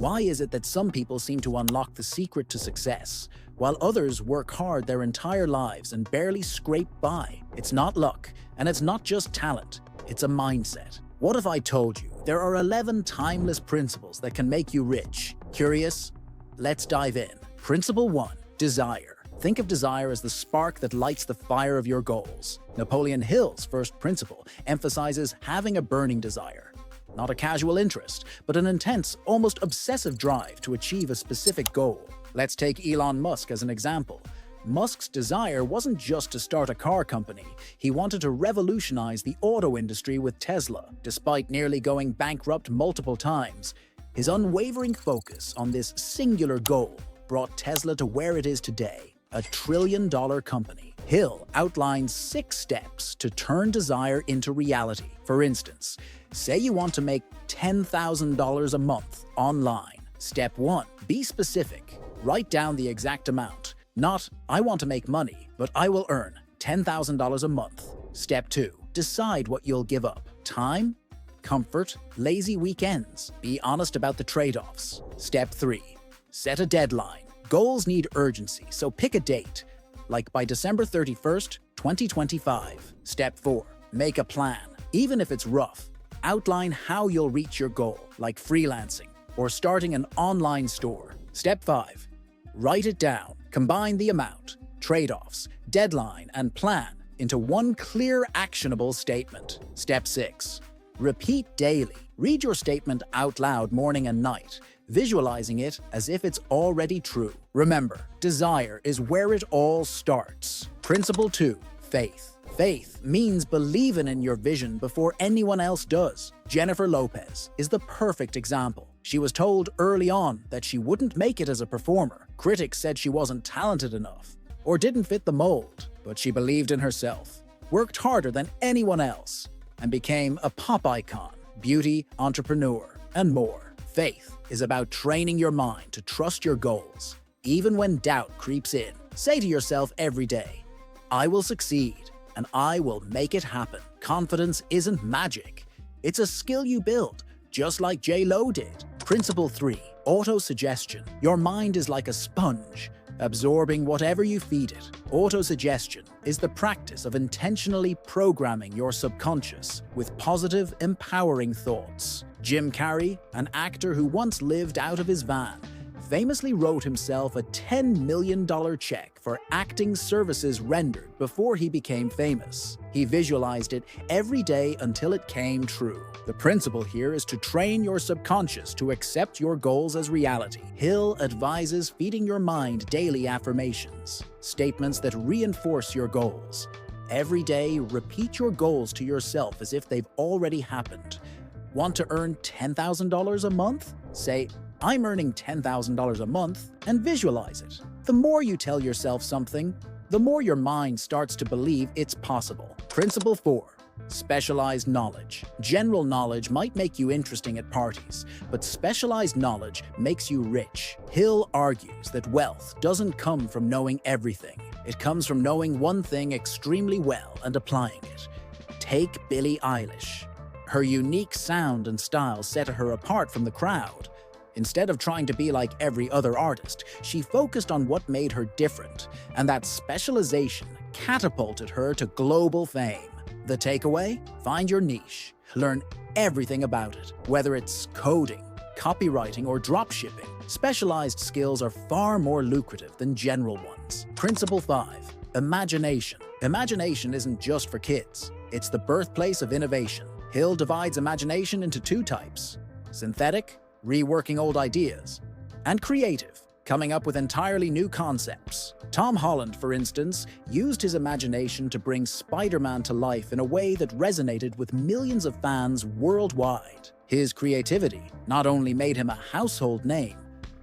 Why is it that some people seem to unlock the secret to success, while others work hard their entire lives and barely scrape by? It's not luck, and it's not just talent, it's a mindset. What if I told you there are 11 timeless principles that can make you rich? Curious? Let's dive in. Principle 1. Desire. Think of desire as the spark that lights the fire of your goals. Napoleon Hill's first principle emphasizes having a burning desire. Not a casual interest, but an intense, almost obsessive drive to achieve a specific goal. Let's take Elon Musk as an example. Musk's desire wasn't just to start a car company. He wanted to revolutionize the auto industry with Tesla, despite nearly going bankrupt multiple times. His unwavering focus on this singular goal brought Tesla to where it is today, a trillion-dollar company. Hill outlines 6 steps to turn desire into reality. For instance, say you want to make $10,000 a month online. Step 1. Be specific. Write down the exact amount. Not, I want to make money, but I will earn $10,000 a month. Step 2. Decide what you'll give up. Time, comfort, lazy weekends. Be honest about the trade-offs. Step 3. Set a deadline. Goals need urgency, so pick a date, like by December 31st, 2025. Step 4. Make a plan. Even if it's rough, outline how you'll reach your goal, like freelancing or starting an online store. Step 5. Write it down. Combine the amount, trade-offs, deadline, and plan into one clear, actionable statement. Step 6. Repeat daily. Read your statement out loud morning and night, visualizing it as if it's already true. Remember, desire is where it all starts. Principle 2. Faith. Faith means believing in your vision before anyone else does. Jennifer Lopez is the perfect example. She was told early on that she wouldn't make it as a performer. Critics said she wasn't talented enough or didn't fit the mold, but she believed in herself, worked harder than anyone else, and became a pop icon, beauty entrepreneur, and more. Faith is about training your mind to trust your goals. Even when doubt creeps in, say to yourself every day, I will succeed and I will make it happen. Confidence isn't magic. It's a skill you build, just like J-Lo did. Principle 3. Auto-suggestion. Your mind is like a sponge, absorbing whatever you feed it. Auto-suggestion is the practice of intentionally programming your subconscious with positive, empowering thoughts. Jim Carrey, an actor who once lived out of his van, famously wrote himself a $10 million check for acting services rendered before he became famous. He visualized it every day until it came true. The principle here is to train your subconscious to accept your goals as reality. Hill advises feeding your mind daily affirmations, statements that reinforce your goals. Every day, repeat your goals to yourself as if they've already happened. Want to earn $10,000 a month? Say, I'm earning $10,000 a month, and visualize it. The more you tell yourself something, the more your mind starts to believe it's possible. Principle 4. Specialized knowledge. General knowledge might make you interesting at parties, but specialized knowledge makes you rich. Hill argues that wealth doesn't come from knowing everything. It comes from knowing one thing extremely well and applying it. Take Billieeilish. Her unique sound and style set her apart from the crowd. Instead of trying to be like every other artist, she focused on what made her different, and that specialization catapulted her to global fame. The takeaway? Find your niche. Learn everything about it, whether it's coding, copywriting, or dropshipping. Specialized skills are far more lucrative than general ones. Principle 5. Imagination. Imagination isn't just for kids. It's the birthplace of innovation. Hill divides imagination into 2 types: synthetic, reworking old ideas, and creative, coming up with entirely new concepts. Tom Holland, for instance, used his imagination to bring Spider-Man to life in a way that resonated with millions of fans worldwide. His creativity not only made him a household name,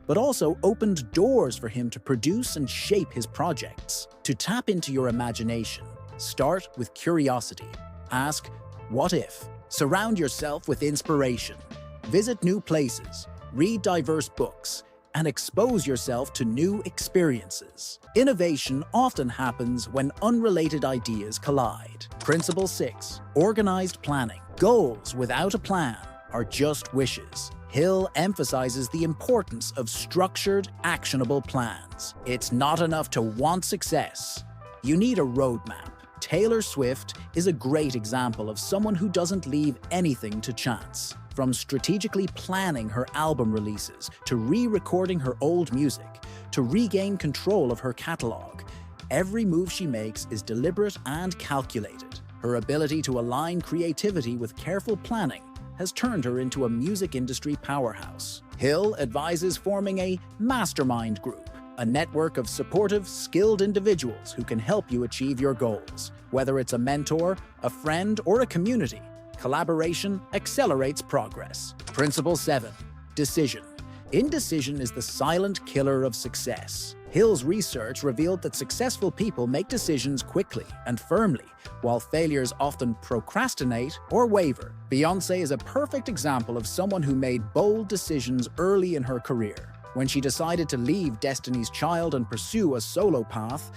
but also opened doors for him to produce and shape his projects. To tap into your imagination, start with curiosity. Ask, what if? Surround yourself with inspiration. Visit new places, read diverse books, and expose yourself to new experiences. Innovation often happens when unrelated ideas collide. Principle 6. Organized planning. Goals without a plan are just wishes. Hill emphasizes the importance of structured, actionable plans. It's not enough to want success. You need a roadmap. Taylor Swift is a great example of someone who doesn't leave anything to chance. From strategically planning her album releases, to re-recording her old music, to regain control of her catalog, every move she makes is deliberate and calculated. Her ability to align creativity with careful planning has turned her into a music industry powerhouse. Hill advises forming a mastermind group, a network of supportive, skilled individuals who can help you achieve your goals. Whether it's a mentor, a friend, or a community, collaboration accelerates progress. Principle 7. Decision. Indecision is the silent killer of success. Hill's research revealed that successful people make decisions quickly and firmly, while failures often procrastinate or waver. Beyoncé is a perfect example of someone who made bold decisions early in her career. When she decided to leave Destiny's Child and pursue a solo path,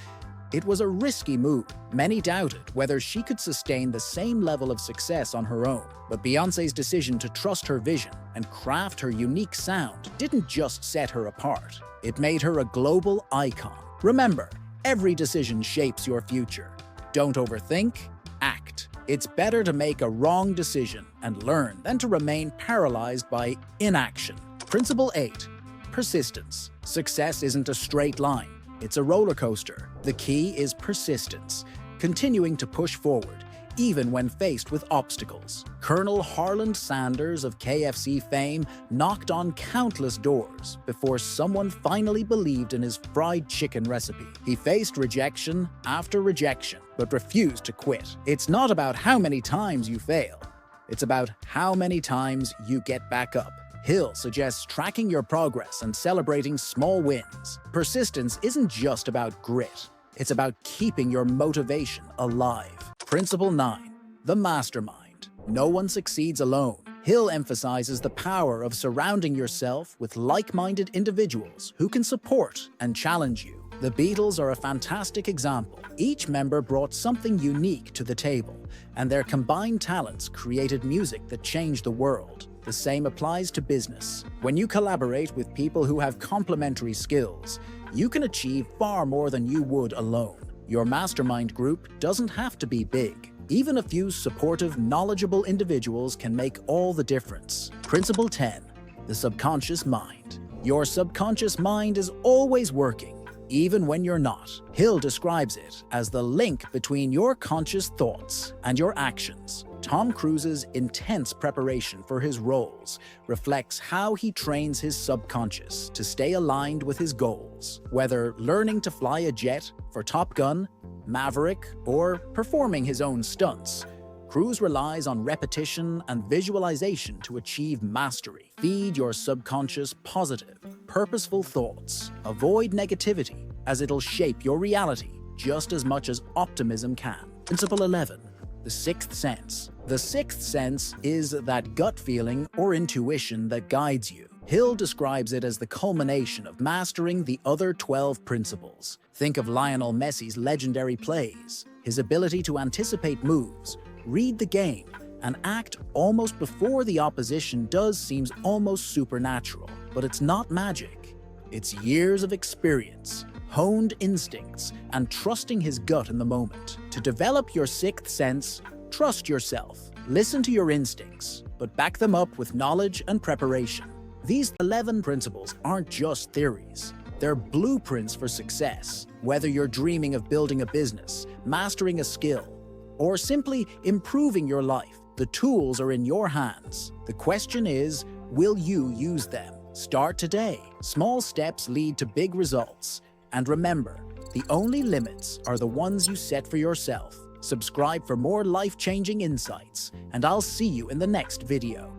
it was a risky move. Many doubted whether she could sustain the same level of success on her own. But Beyoncé's decision to trust her vision and craft her unique sound didn't just set her apart. It made her a global icon. Remember, every decision shapes your future. Don't overthink, act. It's better to make a wrong decision and learn than to remain paralyzed by inaction. Principle 8. Persistence. Success isn't a straight line. It's a roller coaster. The key is persistence, continuing to push forward, even when faced with obstacles. Colonel Harland Sanders of KFC fame knocked on countless doors before someone finally believed in his fried chicken recipe. He faced rejection after rejection, but refused to quit. It's not about how many times you fail. It's about how many times you get back up. Hill suggests tracking your progress and celebrating small wins. Persistence isn't just about grit. It's about keeping your motivation alive. Principle 9. The mastermind. No one succeeds alone. Hill emphasizes the power of surrounding yourself with like-minded individuals who can support and challenge you. The Beatles are a fantastic example. Each member brought something unique to the table, and their combined talents created music that changed the world. The same applies to business. When you collaborate with people who have complementary skills, you can achieve far more than you would alone. Your mastermind group doesn't have to be big. Even a few supportive, knowledgeable individuals can make all the difference. Principle 10. The subconscious mind. Your subconscious mind is always working, even when you're not. Hill describes it as the link between your conscious thoughts and your actions. Tom Cruise's intense preparation for his roles reflects how he trains his subconscious to stay aligned with his goals. Whether learning to fly a jet for Top Gun, Maverick, or performing his own stunts, Cruise relies on repetition and visualization to achieve mastery. Feed your subconscious positive, purposeful thoughts. Avoid negativity, as it'll shape your reality just as much as optimism can. Principle 11. The sixth sense. The sixth sense is that gut feeling or intuition that guides you. Hill describes it as the culmination of mastering the other 12 principles. Think of Lionel Messi's legendary plays. His ability to anticipate moves, read the game, and act almost before the opposition does seems almost supernatural. But it's not magic. It's years of experience, honed instincts, and trusting his gut in the moment. To develop your sixth sense, trust yourself. Listen to your instincts, but back them up with knowledge and preparation. These 11 principles aren't just theories. They're blueprints for success. Whether you're dreaming of building a business, mastering a skill, or simply improving your life, the tools are in your hands. The question is, will you use them? Start today. Small steps lead to big results. And remember, the only limits are the ones you set for yourself. Subscribe for more life-changing insights, and I'll see you in the next video.